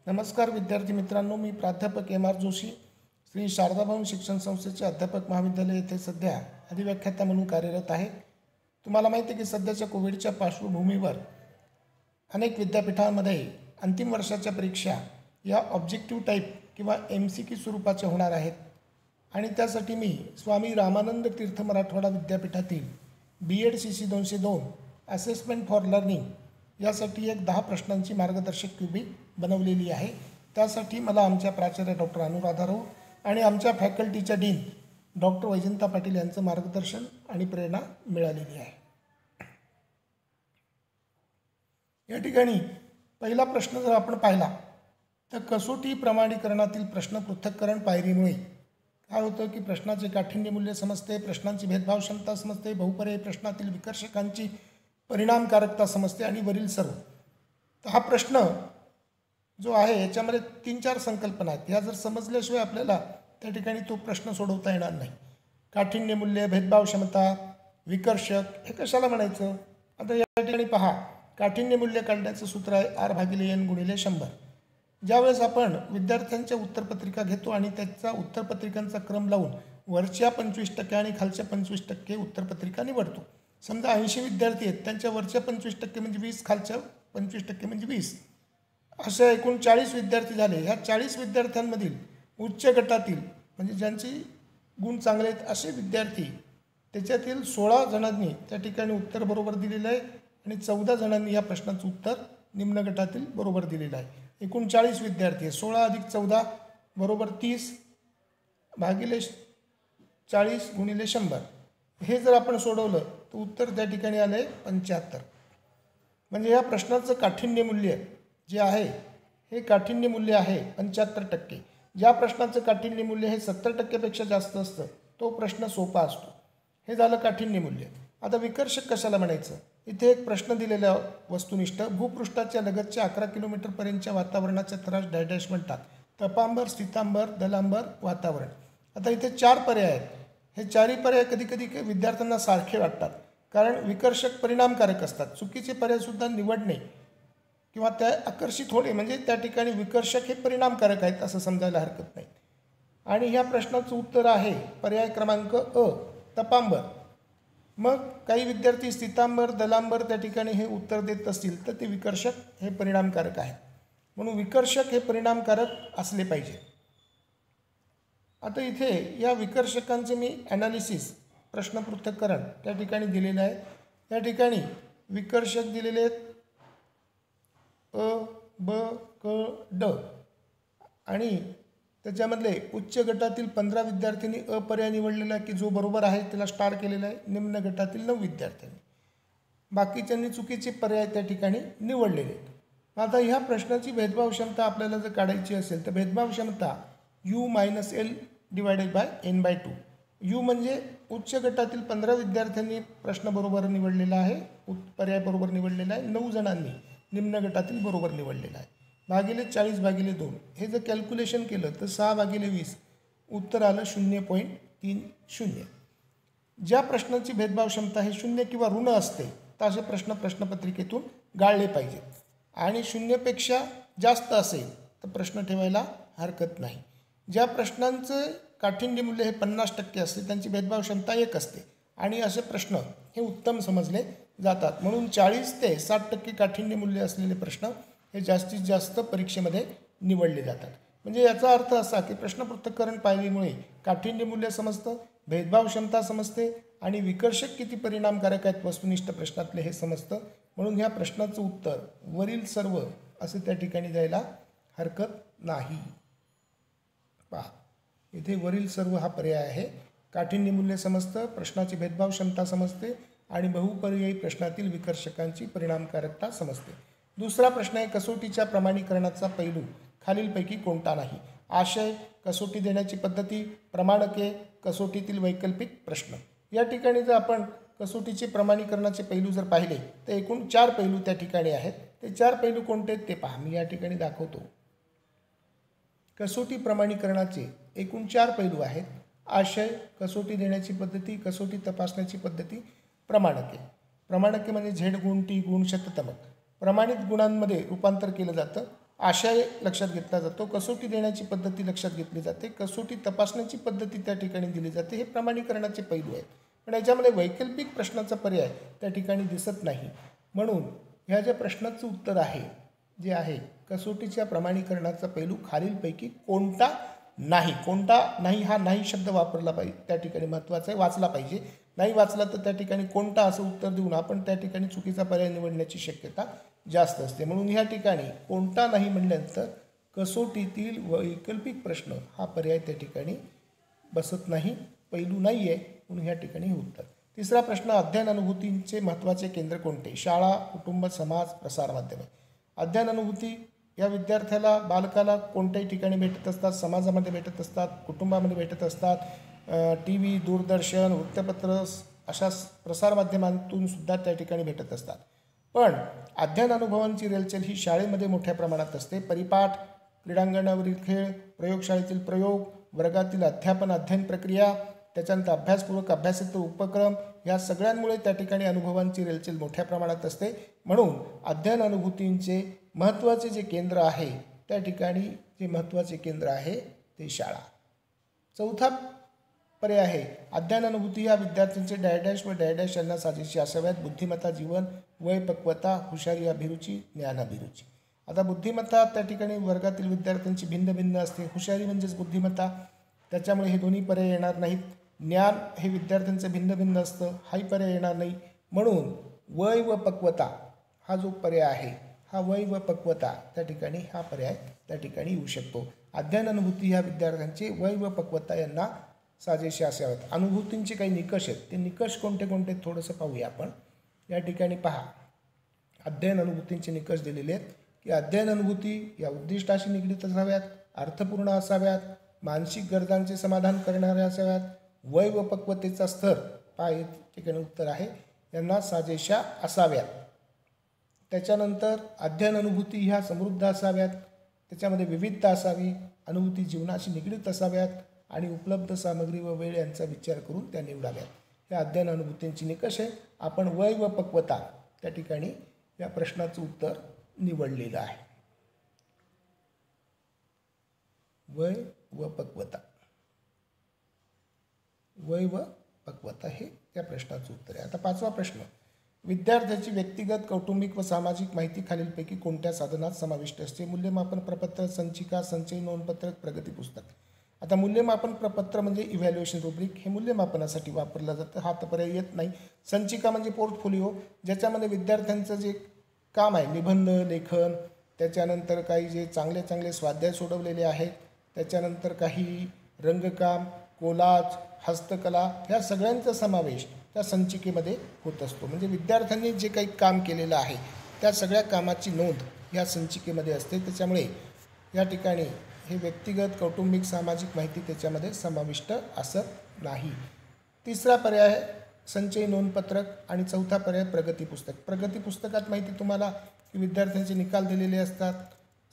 नमस्कार विद्यार्थी मित्रांनो, मी प्राध्यापक एम आर जोशी, श्री शारदाभवन शिक्षण संस्थेचे अध्यापक महाविद्यालय येथे सध्या अधिव्याख्याता म्हणून कार्यरत आहे। तुम्हाला माहिती आहे की सध्याच्या कोविडच्या पार्श्वभूमीवर अनेक विद्यापीठांमध्ये अंतिम वर्षाच्या परीक्षा या ऑब्जेक्टिव्ह टाईप किंवा MCQ स्वरूपाच्या होणार आहेत आणि त्यासाठी मी स्वामी रामानंद तीर्थ मराठवाडा विद्यापीठातील BEd CC 202 assessment for learning यासाठी एक 10 प्रश्नांची मार्गदर्शक क्यूबी बनवलेली आहे। त्यासाठी मला आमच्या प्राचार्य डॉक्टर अनुराधा राऊत आणि आमच्या फॅकल्टीच्या डीन डॉक्टर वैजंता पाटील यांचं मार्गदर्शन आणि प्रेरणा मिळालेली आहे। या ठिकाणी पहिला प्रश्न जर आपण पाहिला तर कसोटी प्रमाणीकरणातील प्रश्न पृथक्करण पायरीमुळे काय होतं की प्रश्नाचे काठिण्य मूल्य समजते, प्रश्नांची भेदभाव क्षमता समजते, बहुपर्यायी प्रश्नातील विकर्षकांची परिणामकारकता समजते आणि वरील सर्व। तर हा प्रश्न जो आहे याच्यामध्ये 3-4 संकल्पना आहेत। ह्या जर समजल्याशिवाय आपल्याला त्या ठिकाणी तो प्रश्न सोडवता येणार नाही। काठिण्य मूल्य, भेदभाव क्षमता, विकर्षक हे कशाला म्हणायचं? आता या ठिकाणी पहा, काठिण्य मूल्य काढण्याचं सूत्र आहे R/N × 100। ज्यावेळेस आपण विद्यार्थ्यांच्या उत्तरपत्रिका घेतो आणि त्याचा उत्तरपत्रिकांचा क्रम लावून वरच्या 25% आणि खालच्या 25% उत्तरपत्रिका निवडतो। समजा 80 विद्यार्थी आहेत, त्यांच्या वरच्या 25% म्हणजे 20, खालच्या 25% म्हणजे 20, अशा एकूण 40 विद्यार्थी झाले। ह्या 40 विद्यार्थ्यांमधील उच्च गटातील म्हणजे ज्यांची गुण चांगले आहेत असे विद्यार्थी त्याच्यातील 16 जणांनी त्या ठिकाणी उत्तर बरोबर दिलेलं आहे आणि 14 जणांनी या प्रश्नाचं उत्तर निम्न गटातील बरोबर दिलेलं आहे। एकूण 40 विद्यार्थी आहे, 16 + 14 = 30 / 40 × 100। हे जर आपण सोडवलं तर उत्तर त्या ठिकाणी आलं आहे 75। म्हणजे या प्रश्नाचं काठिण्य मूल्य जे आहे हे काठिण्य मूल्य आहे 75%। ज्या प्रश्नाचं काठिण्य मूल्य हे 70%पेक्षा जास्त असतं तो प्रश्न सोपा असतो। हे झालं काठिण्य मूल्य। आता विकर्षक कशाला म्हणायचं? इथे एक प्रश्न दिलेला वस्तुनिष्ठ भूपृष्ठाच्या लगतच्या 11 किलोमीटरपर्यंतच्या वातावरणाच्या थरास डॅश म्हणतात। तपांबर, स्थितांबर, दलांबर, वातावरण। आता इथे 4 पर्याय आहेत। हे 4ही पर्याय कधी कधी विद्यार्थ्यांना सारखे वाटतात कारण विकर्षक परिणामकारक असतात। चुकीचे पर्यायसुद्धा निवडणे किंवा त्या आकर्षित होणे म्हणजे त्या ठिकाणी विकर्षक हे परिणामकारक आहेत असं समजायला हरकत नाही। आणि ह्या प्रश्नाचं उत्तर आहे पर्याय क्रमांक अ, तपांबर। मग काही विद्यार्थी स्थितांबर, दलांबर त्या ठिकाणी हे उत्तर देत असतील तर ते विकर्षक हे परिणामकारक आहे, म्हणून विकर्षक हे परिणामकारक असले पाहिजे। आता इथे या विकर्षकांचे मी ॲनालिसिस प्रश्न पृथक्करण त्या ठिकाणी दिलेलं आहे। त्या ठिकाणी विकर्षक दिलेले आहेत अ, ब, क, ड आणि त्याच्यामधले उच्च गटातील 15 विद्यार्थ्यांनी अ पर्याय निवडलेला आहे की जो बरोबर आहे त्याला स्टार केलेला आहे। निम्न गटातील 9 विद्यार्थ्यांनी, बाकीच्यांनी चुकीचे पर्याय त्या ठिकाणी निवडलेले आहेत। आता ह्या प्रश्नाची भेदभाव क्षमता आपल्याला जर काढायची असेल तर भेदभाव क्षमता U - L / N/2। U म्हणजे उच्च गटातील 15 विद्यार्थ्यांनी प्रश्न बरोबर निवडलेला आहे, पर्याय बरोबर निवडलेला आहे, 9 जणांनी निम्न गटातील बरोबर निवडलेला आहे, भागिले 40/2। हे जर कॅल्क्युलेशन केलं तर 6/20 उत्तर आलं 0.30। ज्या प्रश्नाची भेदभाव क्षमता हे 0 किंवा ऋण असते तर असे प्रश्न प्रश्नपत्रिकेतून गाळले पाहिजेत आणि 0पेक्षा जास्त असेल तर प्रश्न ठेवायला हरकत नाही। ज्या प्रश्नांचं काठिण्य मूल्य हे 50% असते त्यांची भेदभाव क्षमता 1 असते आणि असे प्रश्न हे उत्तम समजले जातात। म्हणून 40 ते 60% काठिण्य मूल्य असलेले प्रश्न हे जास्तीत जास्त परीक्षेमध्ये निवडले जातात। म्हणजे याचा अर्थ असा की प्रश्न पृथक्करण पायरीमुळे काठिण्य मूल्य समजतं, भेदभाव क्षमता समजते आणि विकर्षक किती परिणामकारक आहेत वस्तुनिष्ठ प्रश्नातले हे समजतं। म्हणून ह्या प्रश्नाचं उत्तर वरील सर्व असे त्या ठिकाणी द्यायला हरकत नाही। पहा, इथे वरील सर्व हा पर्याय आहे। काठिण्य मूल्य समजतं, प्रश्नाची भेदभाव क्षमता समजते आणि बहुपर्यायी प्रश्नातील विकर्षकांची परिणामकारकता समजते। दुसरा प्रश्न आहे कसोटीच्या प्रमाणीकरणाचा पैलू खालीलपैकी कोणता नाही? आशय, कसोटी देण्याची पद्धती, प्रमाणके, कसोटीतील वैकल्पिक प्रश्न। या ठिकाणी जर आपण कसोटीचे प्रमाणीकरणाचे पैलू जर पाहिले तर एकूण 4 पैलू त्या ठिकाणी आहेत। ते 4 पैलू कोणते आहेत ते पहा, मी या ठिकाणी दाखवतो। कसोटी प्रमाणीकरणाचे एकूण 4 पैलू आहेत: आशय, कसोटी देण्याची पद्धती, कसोटी तपासण्याची पद्धती, प्रमाणके। प्रमाणके म्हणजे झेड गुण, टी गुण, शततमक प्रमाणित गुणांमध्ये रूपांतर केलं जातं आशय लक्षात घेतला जातो, कसोटी देण्याची पद्धती लक्षात घेतली जाते, कसोटी तपासण्याची पद्धती त्या ठिकाणी दिली जाते. हे प्रमाणीकरणाचे पैलू आहेत. पण याच्यामध्ये वैकल्पिक प्रश्नाचा पर्याय त्या ठिकाणी दिसत नाही. म्हणून ह्या ज्या प्रश्नाचं उत्तर आहे जे आहे कसोटीच्या प्रमाणीकरणाचा पैलू खालीलपैकी कोणता नाही. कोणता नाही हा नाही शब्द वापरला पाहिजे, त्या ठिकाणी महत्त्वाचा आहे. वाचला पाहिजे. नाही वाचला तर त्या ठिकाणी कोणता असं उत्तर देऊन आपण त्या ठिकाणी चुकीचा पर्याय निवडण्याची शक्यता जास्त असते. म्हणून ह्या ठिकाणी कोणता नाही म्हणल्यानंतर कसोटीतील वैकल्पिक प्रश्न हा पर्याय त्या ठिकाणी बसत नाही, पैलू नाही आहे. म्हणून ह्या ठिकाणी हे उत्तर. तिसरा प्रश्न, अध्ययन अनुभूतींचे महत्त्वाचे केंद्र कोणते? शाळा, कुटुंब, समाज, प्रसारमाध्यमे. अध्ययन अनुभूती या विद्यार्थ्याला बालकाला कोणत्याही ठिकाणी भेटत असतात. समाजामध्ये भेटत असतात, कुटुंबामध्ये भेटत असतात, टी व्ही, दूरदर्शन, वृत्तपत्र अशा प्रसारमाध्यमांतून सुद्धा त्या ठिकाणी भेटत असतात. पण अध्ययन अनुभवांची रेलचेल ही शाळेमध्ये मोठ्या प्रमाणात असते. परिपाठ, क्रीडांगणावरील खेळ, प्रयोगशाळेतील प्रयोग, वर्गातील अध्यापन अध्ययन प्रक्रिया, त्याच्यानंतर अभ्यासपूर्वक अभ्यासेतर उपक्रम, या सगळ्यांमुळे त्या ठिकाणी अनुभवांची रेलचेल मोठ्या प्रमाणात असते. म्हणून अध्ययन अनुभूतींचे महत्त्वाचे जे केंद्र आहे त्या ठिकाणी जे महत्त्वाचे केंद्र आहे ते शाळा. चौथा पर्याय आहे, अध्ययन अनुभूती या विद्यार्थ्यांचे डॅडॅश व डॅडॅश यांना साजेशी असाव्यात. बुद्धिमत्ता, जीवन, वय, पक्वता, हुशारी, अभिरुची, ज्ञान, अभिरुची. आता बुद्धिमत्ता त्या ठिकाणी वर्गातील विद्यार्थ्यांची भिन्न भिन्न असते. हुशारी म्हणजेच बुद्धिमत्ता, त्याच्यामुळे हे दोन्ही पर्याय येणार नाहीत. ज्ञान हे विद्यार्थ्यांचं भिन्न भिन्न असतं, हाही पर्याय येणार नाही. म्हणून वय व पक्वता हा जो पर्याय आहे, हा वय व पक्वता त्या ठिकाणी हा पर्याय त्या ठिकाणी येऊ शकतो. अध्ययन अनुभूती ह्या विद्यार्थ्यांचे वय व पक्वता यांना साजेसे असावेत. अनुभूतींचे काही निकष आहेत, ते निकष कोणते कोणते थोडंसं पाहूया आपण. या ठिकाणी पहा, अध्ययन अनुभूतींचे निकष दिलेले आहेत की अध्ययन अनुभूती या उद्दिष्टाशी निगडीत असाव्यात, अर्थपूर्ण असाव्यात, मानसिक गरजांचे समाधान करणाऱ्या असाव्यात, वय व पक्वतेचा स्तर पहा या ठिकाणी उत्तर आहे, यांना साजेशा असाव्यात. त्याच्यानंतर अध्ययन अनुभूती ह्या समृद्ध असाव्यात, त्याच्यामध्ये विविधता असावी, अनुभूती जीवनाशी निगडीत असाव्यात आणि उपलब्ध सामग्री व वेळ यांचा विचार करून त्या निवडाव्यात. हे अध्ययन अनुभूतींची निकष आहे. आपण वय व पक्वता त्या ठिकाणी या प्रश्नाचं उत्तर निवडलेलं आहे. वय व पक्वता, वय व पक्वता हे त्या प्रश्नाचं उत्तर आहे. आता पाचवा प्रश्न, विद्यार्थ्याची व्यक्तिगत, कौटुंबिक व सामाजिक माहिती खालीलपैकी कोणत्या साधनात समाविष्ट असते? मूल्यमापन प्रपत्र, संचिका, संचयी नोंदपत्रक, प्रगती पुस्तक. आता मूल्यमापन प्रपत्र म्हणजे इव्हॅल्युएशन रुब्रिक, हे मूल्यमापनासाठी वापरलं जातं, हा तर पर्याय येत नाही. संचिका म्हणजे पोर्टफोलिओ, ज्याच्यामध्ये विद्यार्थ्यांचं जे काम आहे, निबंध लेखन, त्याच्यानंतर काही जे चांगले चांगले स्वाध्याय सोडवलेले आहेत, त्याच्यानंतर काही रंगकाम, कोलाज, हस्तकला, ह्या सगळ्यांचा समावेश त्या संचिकेमध्ये होत असतो. म्हणजे विद्यार्थ्यांनी जे काही काम केलेलं आहे त्या सगळ्या कामाची नोंद या संचिकेमध्ये असते. त्याच्यामुळे या ठिकाणी हे व्यक्तिगत, कौटुंबिक, सामाजिक माहिती त्याच्यामध्ये समाविष्ट असत नाही. तिसरा पर्याय संचयी नोंदपत्रक आणि चौथा पर्याय प्रगती पुस्तक. प्रगती पुस्तकात माहिती तुम्हाला की विद्यार्थ्यांचे निकाल दिलेले असतात,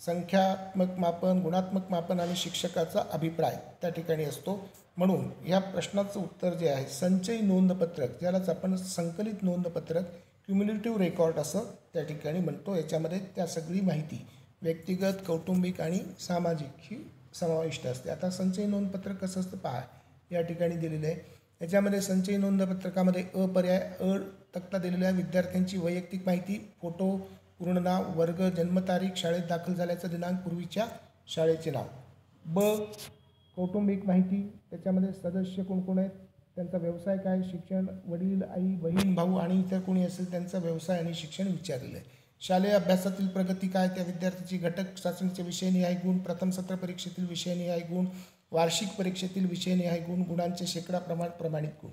संख्यात्मक मापन, गुणात्मक मापन आणि शिक्षकाचा अभिप्राय त्या ठिकाणी असतो. म्हणून या प्रश्नाचं उत्तर जे आहे संचयी नोंदपत्रक, ज्यालाच आपण संकलित नोंदपत्रक, क्युम्युलेटिव्ह रेकॉर्ड असं त्या ठिकाणी म्हणतो. याच्यामध्ये त्या सगळी माहिती व्यक्तिगत, कौटुंबिक आणि सामाजिक ही समाविष्ट असते. आता संचयी नोंदपत्रक कसं असतं पहा, या ठिकाणी दिलेलं आहे. याच्यामध्ये संचयी नोंदपत्रकामध्ये अ पर्याय, अ तक्ता दिलेला आहे. विद्यार्थ्यांची वैयक्तिक माहिती, फोटो, पूर्ण नाव, वर्ग, जन्मतारीख, शाळेत दाखल झाल्याचा दिनांक, पूर्वीच्या शाळेचे नाव. ब कौटुंबिक माहिती, त्याच्यामध्ये सदस्य कोण कोण आहेत, त्यांचा व्यवसाय काय, शिक्षण, वडील, आई, बहीण, भाऊ आणि इतर कोणी असेल त्यांचा व्यवसाय आणि शिक्षण विचारलेलं आहे. शालेय अभ्यासातील प्रगती काय, त्या विद्यार्थ्याची घटक चाचणीचे विषयनिहाय गुण, प्रथम सत्र परीक्षेतील विषयनिहाय गुण, वार्षिक परीक्षेतील विषयनिहाय गुण, गुणांचे शेकडा प्रमाण, प्रमाणित गुण.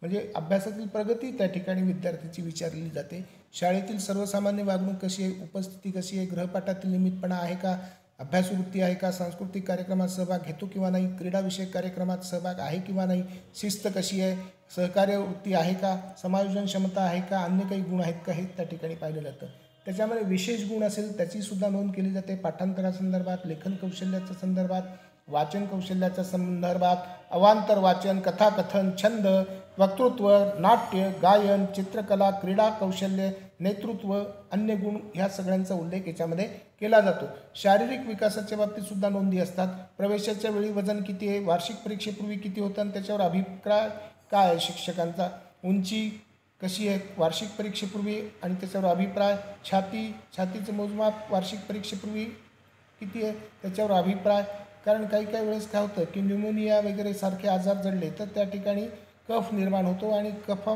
म्हणजे अभ्यासातील प्रगती त्या ठिकाणी विद्यार्थ्याची विचारली जाते. शाळेतील सर्वसामान्य वागणूक कशी आहे, उपस्थिती कशी आहे, गृहपाठातील नियमितपणा आहे का, अभ्यासवृत्ती आहे का, सांस्कृतिक कार्यक्रमात सहभाग घेतो किंवा नाही, क्रीडाविषयक कार्यक्रमात सहभाग आहे किंवा नाही, शिस्त कशी आहे, सहकार्य वृत्ती आहे का, समायोजन क्षमता आहे का, अन्य काही गुण आहेत का, हे त्या ठिकाणी पाहिलं जातं. त्याच्यामध्ये विशेष गुण असेल त्याचीसुद्धा नोंद केली जाते. पाठांतरासंदर्भात, लेखन कौशल्याच्या संदर्भात, वाचन कौशल्याच्या संदर्भात, अवांतर वाचन, कथाकथन, छंद वक्तृत्व, नाट्य, गायन, चित्रकला, क्रीडा कौशल्य, नेतृत्व, अन्य गुण ह्या सगळ्यांचा उल्लेख याच्यामध्ये केला जातो. शारीरिक विकासाच्या बाबतीत सुद्धा नोंदी असतात. प्रवेशाच्या वेळी वजन किती आहे, वार्षिक परीक्षेपूर्वी किती होतं आणि त्याच्यावर अभिप्राय काय आहे शिक्षकांचा, उंची कशी आहे वार्षिक परीक्षेपूर्वी आणि त्याच्यावर अभिप्राय, छातीचं मोजमाप वार्षिक परीक्षेपूर्वी किती आहे त्याच्यावर अभिप्राय. कारण काही वेळेस काय होतं की न्यूमोनिया वगैरे सारखे आजार जडले तर त्या ठिकाणी कफ निर्माण होतो आणि कफ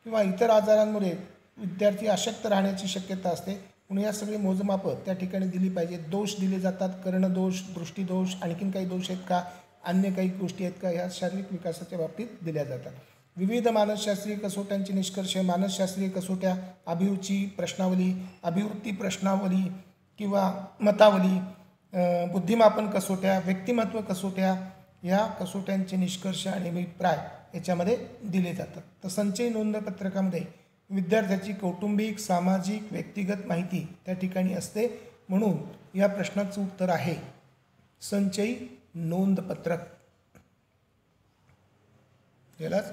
किंवा इतर आजारांमुळे विद्यार्थी अशक्त राहण्याची शक्यता असते. म्हणून या सगळी मोजमापं त्या ठिकाणी दिली पाहिजेत. दोष दिले जातात, कर्णदोष, दृष्टीदोष, आणखीन काही दोष आहेत का, अन्य काही गोष्टी आहेत का, ह्या शारीरिक विकासाच्या बाबतीत दिल्या जातात. विविध मानसशास्त्रीय कसोट्यांचे निष्कर्ष, मानसशास्त्रीय कसोट्या, अभिरुची प्रश्नावली, अभिवृत्ती प्रश्नावली किंवा मतावली, बुद्धिमापन कसोट्या, व्यक्तिमत्व कसोट्या, या कसोट्यांचे निष्कर्ष आणि अभिप्राय याच्यामध्ये दिले जातात. तर संचयी नोंदपत्रकामध्ये विद्यार्थ्याची कौटुंबिक, सामाजिक, व्यक्तिगत माहिती त्या ठिकाणी असते. म्हणून या प्रश्नाचं उत्तर आहे संचयी नोंदपत्रक. यालाच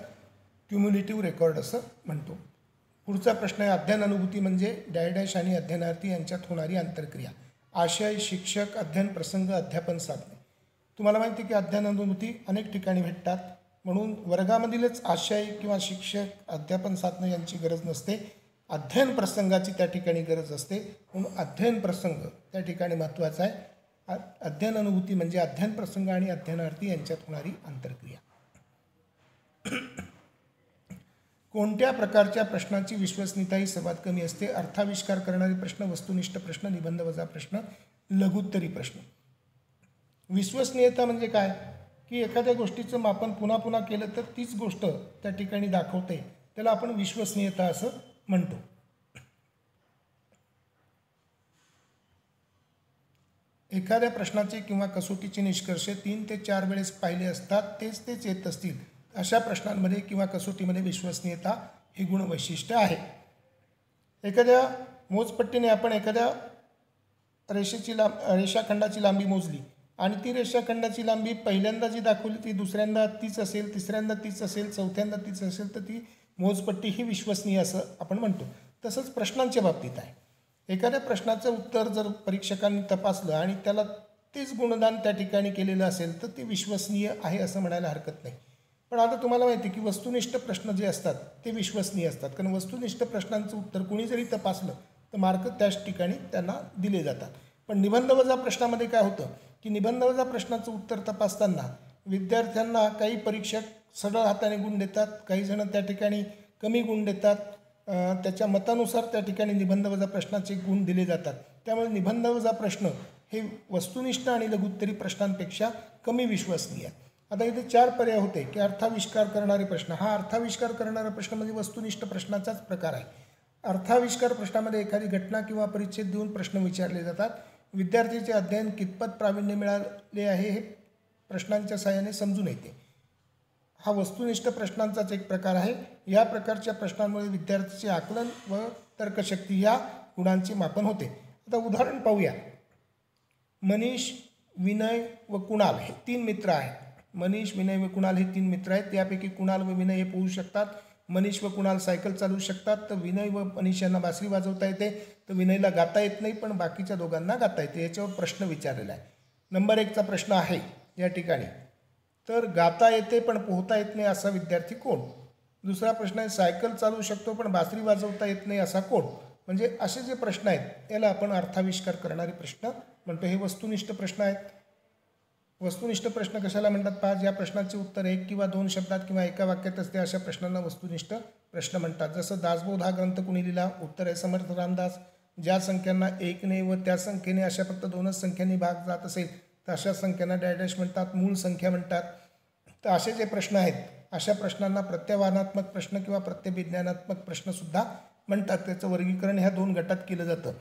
क्युम्युलेटिव्ह रेकॉर्ड असं म्हणतो. पुढचा प्रश्न आहे अध्ययन अनुभूती म्हणजे डॅश आणि अध्ययनार्थी यांच्यात होणारी आंतरक्रिया. आशय, शिक्षक, अध्ययन प्रसंग, अध्यापन साधने. तुम्हाला माहिती आहे की अध्ययन अनुभूती अनेक ठिकाणी भेटतात. म्हणून वर्गामधीलच आशय किंवा शिक्षक, अध्यापन साधने यांची गरज नसते. अध्ययन प्रसंगाची त्या ठिकाणी गरज असते. म्हणून अध्ययन प्रसंग त्या ठिकाणी महत्त्वाचा आहे. अध्ययन अनुभूती म्हणजे अध्ययन प्रसंग आणि अध्ययनार्थी यांच्यात होणारी आंतरक्रिया. कोणत्या प्रकारच्या प्रश्नांची विश्वसनीयता ही सर्वात कमी असते? अर्थाविष्कार करणारे प्रश्न, वस्तुनिष्ठ प्रश्न, निबंध वजा प्रश्न, लघुत्तरी प्रश्न. विश्वसनीयता म्हणजे काय की एखाद्या गोष्टीचं मापन पुन्हा पुन्हा केलं तर तीच गोष्ट त्या ठिकाणी दाखवते, त्याला आपण विश्वसनीयता असं म्हणतो. एखाद्या प्रश्नाचे किंवा कसोटीचे निष्कर्ष 3 ते 4 वेळेस पाहिले असतात, तेच येत असतील अशा प्रश्नांमध्ये किंवा कसोटीमध्ये विश्वसनीयता ही गुणवैशिष्ट्य आहे. एखाद्या मोजपट्टीने आपण एखाद्या रेषाखंडाची लांबी मोजली आणि ती रेषाखंडाची लांबी पहिल्यांदा जी दाखवली ती दुसऱ्यांदा तीच असेल, तिसऱ्यांदा तीच असेल, चौथ्यांदा तीच असेल तर ती मोजपट्टी ही विश्वसनीय असं आपण म्हणतो. तसंच प्रश्नांच्या बाबतीत आहे. एखाद्या प्रश्नाचं उत्तर जर परीक्षकांनी तपासलं आणि त्याला तेच गुणदान त्या ठिकाणी केलेलं असेल तर ती विश्वसनीय आहे असं म्हणायला हरकत नाही. पण आता तुम्हाला माहिती आहे की वस्तुनिष्ठ प्रश्न जे असतात ते विश्वसनीय असतात. कारण वस्तुनिष्ठ प्रश्नांचं उत्तर कुणी जरी तपासलं तर मार्क त्याच ठिकाणी त्यांना दिले जातात. पण निबंध वजा प्रश्नामध्ये काय होतं की निबंध वजा प्रश्नाचं उत्तर तपासताना विद्यार्थ्यांना काही परीक्षक सरळ हाताने गुण देतात, काही जण त्या ठिकाणी कमी गुण देतात. त्याच्या मतानुसार त्या ठिकाणी निबंध वजा प्रश्नाचे गुण दिले जातात. त्यामुळे निबंध वजा प्रश्न हे वस्तुनिष्ठ आणि लघुत्तरी प्रश्नांपेक्षा कमी विश्वसनीय आहे. आता इथे 4 पर्याय होते की अर्थाविष्कार करणारे प्रश्न. हा अर्थाविष्कार करणारा प्रश्न म्हणजे वस्तुनिष्ठ प्रश्नाचाच प्रकार आहे. अर्थाविष्कार प्रश्नामध्ये एखादी घटना किंवा परिच्छेद देऊन प्रश्न विचारले जातात. विद्यार्थीचे अध्ययन कितपत प्रावीण्य मिळाले आहे हे प्रश्नांच्या सहाय्याने समजून येते. हा वस्तुनिष्ठ प्रश्नांचाच एक प्रकार आहे. या प्रकारच्या प्रश्नांमुळे विद्यार्थीचे आकलन व तर्कशक्ती या गुणांचे मापन होते. आता उदाहरण पाहूया. मनीष, विनय व कुणाल हे 3 मित्र आहेत. मनीष, विनय व कुणाल हे 3 मित्र आहेत. त्यापैकी कुणाल व विनय हे पोहू शकतात. मनीष व कुणाल सायकल चालवू शकतात. तर विनय व मनीष यांना बासरी वाजवता येते. तर विनयला गाता येत नाही पण बाकीच्या दोघांना गाता येते. याच्यावर प्रश्न विचारलेला आहे. नंबर 1चा प्रश्न आहे या ठिकाणी. तर गाता येते पण पोहता येत नाही असा विद्यार्थी कोण? दुसरा प्रश्न आहे सायकल चालवू शकतो पण बासरी वाजवता येत नाही असा कोण? म्हणजे असे जे प्रश्न आहेत याला आपण अर्थाविष्कार करणारे प्रश्न म्हणतो. हे वस्तुनिष्ठ प्रश्न आहेत. वस्तुनिष्ठ प्रश्न कशाला म्हणतात पहा. ज्या प्रश्नाचे उत्तर 1 किंवा 2 शब्दात किंवा एका वाक्यात असते अशा प्रश्नांना वस्तुनिष्ठ प्रश्न म्हणतात. जसं दासबोध हा ग्रंथ कुणी लिहिला? उत्तर आहे समर्थ रामदास. ज्या संख्यांना 1ने व त्या संख्येने अशा फक्त 2च संख्यांनी भाग जात असेल तर अशा संख्यांना डॅश म्हणतात, मूळ संख्या म्हणतात. तर असे जे प्रश्न आहेत अशा प्रश्नांना प्रत्ययवानात्मक प्रश्न किंवा प्रत्ययविज्ञानात्मक प्रश्नसुद्धा म्हणतात. त्याचं वर्गीकरण ह्या 2 गटात केलं जातं.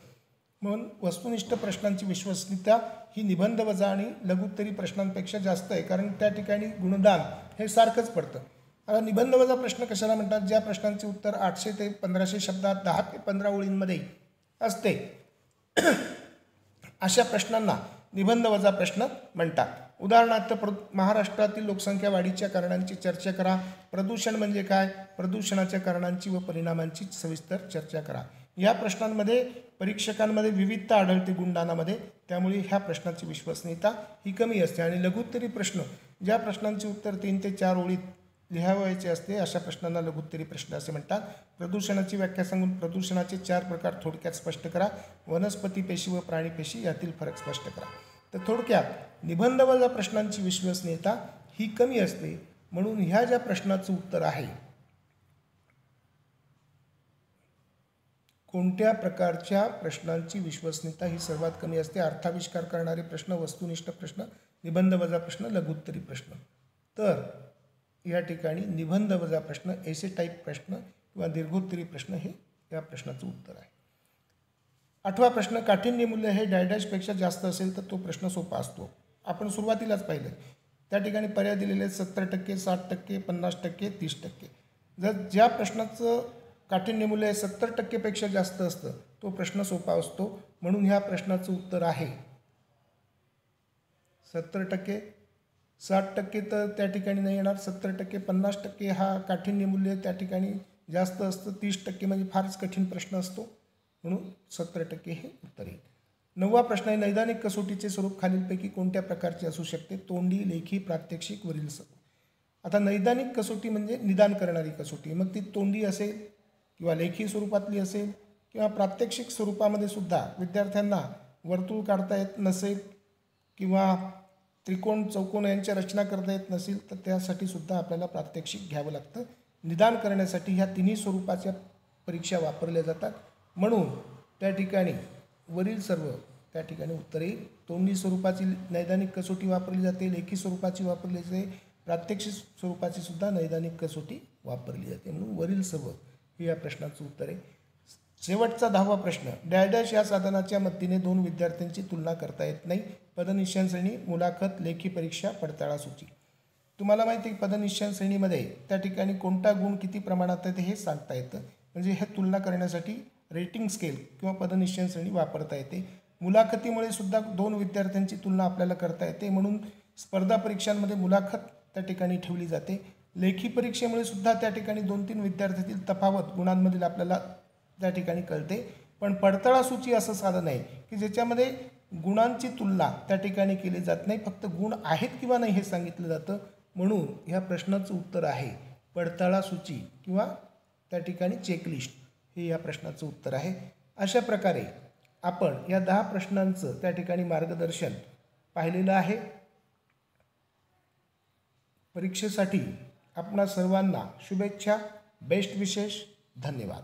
म्हणून वस्तुनिष्ठ प्रश्नांची विश्वसनीयता ही निबंध वजा आणि लघुत्तरी प्रश्नांपेक्षा जास्त आहे. कारण त्या ठिकाणी गुणदान हे सारखंच पडतं. आता निबंध वजा प्रश्न कशाला म्हणतात? ज्या प्रश्नांचे उत्तर 800 ते 1500 शब्दात 10 ते 15 ओळींमध्ये असते अशा प्रश्नांना निबंध वजा प्रश्न म्हणतात. उदाहरणार्थ महाराष्ट्रातील लोकसंख्या वाढीच्या कारणांची चर्चा करा. प्रदूषण म्हणजे काय, प्रदूषणाच्या कारणांची व परिणामांची सविस्तर चर्चा करा. या प्रश्नांमध्ये परीक्षकांमध्ये विविधता आढळते गुणदानामध्ये, त्यामुळे ह्या प्रश्नाची विश्वसनीयता ही कमी असते. आणि लघुत्तरी प्रश्न, ज्या प्रश्नांचे उत्तर 3 ते 4 ओळीत लिहावायचे असते अशा प्रश्नांना लघुत्तरी प्रश्न असे म्हणतात. प्रदूषणाची व्याख्या सांगून प्रदूषणाचे 4 प्रकार थोडक्यात स्पष्ट करा. वनस्पती पेशी व प्राणी पेशी यातील फरक स्पष्ट करा. तर थोडक्यात निबंध वजा प्रश्नांची विश्वसनीयता ही कमी असते, म्हणून ह्या ज्या प्रश्नाचं उत्तर आहे, कोणत्या प्रकारच्या प्रश्नांची विश्वसनीयता ही सर्वात कमी असते. अर्थाविष्कार करणारे प्रश्न, वस्तुनिष्ठ प्रश्न, निबंध वजा प्रश्न, लघुत्तरी प्रश्न. तर या ठिकाणी निबंध वजा प्रश्न, एसे टाईप प्रश्न किंवा दीर्घोत्तरी प्रश्न हे या प्रश्नाचं उत्तर आहे. 8वा प्रश्न, काठिण्य मूल्य हे डॅशपेक्षा जास्त असेल तर तो प्रश्न सोपा असतो. आपण सुरुवातीलाच पाहिलं, त्या ठिकाणी पर्याय दिलेले 70%, 60%, 50%, 30%. जर ज्या प्रश्नाचं काठिण्य मूल्य हे 70% पेक्षा जास्त असतं तो प्रश्न सोपा असतो, म्हणून ह्या प्रश्नाचं उत्तर आहे 70%. 60% तर त्या ठिकाणी नाही येणार. 70%, 50% हा काठिण्य मूल्य त्या ठिकाणी जास्त असतं. 30% म्हणजे फारच कठीण प्रश्न असतो, म्हणून 70% हे उत्तर येईल. 9वा प्रश्न आहे, नैदानिक कसोटीचे स्वरूप खालीलपैकी कोणत्या प्रकारचे असू शकते. तोंडी, लेखी, प्रात्यक्षिक, वरील सर्व. आता नैदानिक कसोटी म्हणजे निदान करणारी कसोटी, मग ती तोंडी असेल किंवा लेखी स्वरूपातली असेल किंवा प्रात्यक्षिक स्वरूपामध्ये सुद्धा विद्यार्थ्यांना वर्तुळ काढता येत नसेल किंवा त्रिकोण, चौकोन यांच्या रचना करता येत नसेल तर त्यासाठी सुद्धा आपल्याला प्रात्यक्षिक घ्यावं लागतं. निदान करण्यासाठी ह्या तिन्ही स्वरूपाच्या परीक्षा वापरल्या जातात, म्हणून त्या ठिकाणी वरील सर्व त्या ठिकाणी उत्तर येईल. तोंडी स्वरूपाची नैदानिक कसोटी वापरली जाते, लेखी स्वरूपाची वापरली जाते, प्रात्यक्षिक स्वरूपाची सुद्धा नैदानिक कसोटी वापरली जाते, म्हणून वरील सर्व हे या प्रश्नाचं उत्तर आहे. शेवटचा 10वा प्रश्न, डॅश या साधनाच्या मदतीने 2 विद्यार्थ्यांची तुलना करता येत नाही. पदनिश्चयन श्रेणी, मुलाखत, लेखी परीक्षा, पडताळा सूची. तुम्हाला माहिती आहे की पदनिश्चयन श्रेणीमध्ये त्या ठिकाणी कोणता गुण किती प्रमाणात आहे हे सांगता येतं, म्हणजे हे तुलना करण्यासाठी रेटिंग स्केल किंवा पदनिश्चयन श्रेणी वापरता येते. मुलाखतीमुळे सुद्धा 2 विद्यार्थ्यांची तुलना आपल्याला करता येते, म्हणून स्पर्धा परीक्षांमध्ये मुलाखत त्या ठिकाणी ठेवली जाते. लेखी परीक्षेमुळे सुद्धा त्या ठिकाणी 2-3 विद्यार्थ्यातील तफावत गुणांमधील आपल्याला त्या ठिकाणी कळते. पण पडताळा सूची असं साधन आहे की ज्याच्यामध्ये गुणांची तुलना त्या ठिकाणी केली जात नाही, फक्त गुण आहेत किंवा नाही हे सांगितलं जातं, म्हणून ह्या प्रश्नाचं उत्तर आहे पडताळा सूची किंवा त्या ठिकाणी चेकलिस्ट हे या प्रश्नाचं उत्तर आहे. अशा प्रकारे आपण या 10 प्रश्नांचं त्या ठिकाणी मार्गदर्शन पाहिलेलं आहे. परीक्षेसाठी आपणा सर्वांना शुभेच्छा. बेस्ट विशेष. धन्यवाद.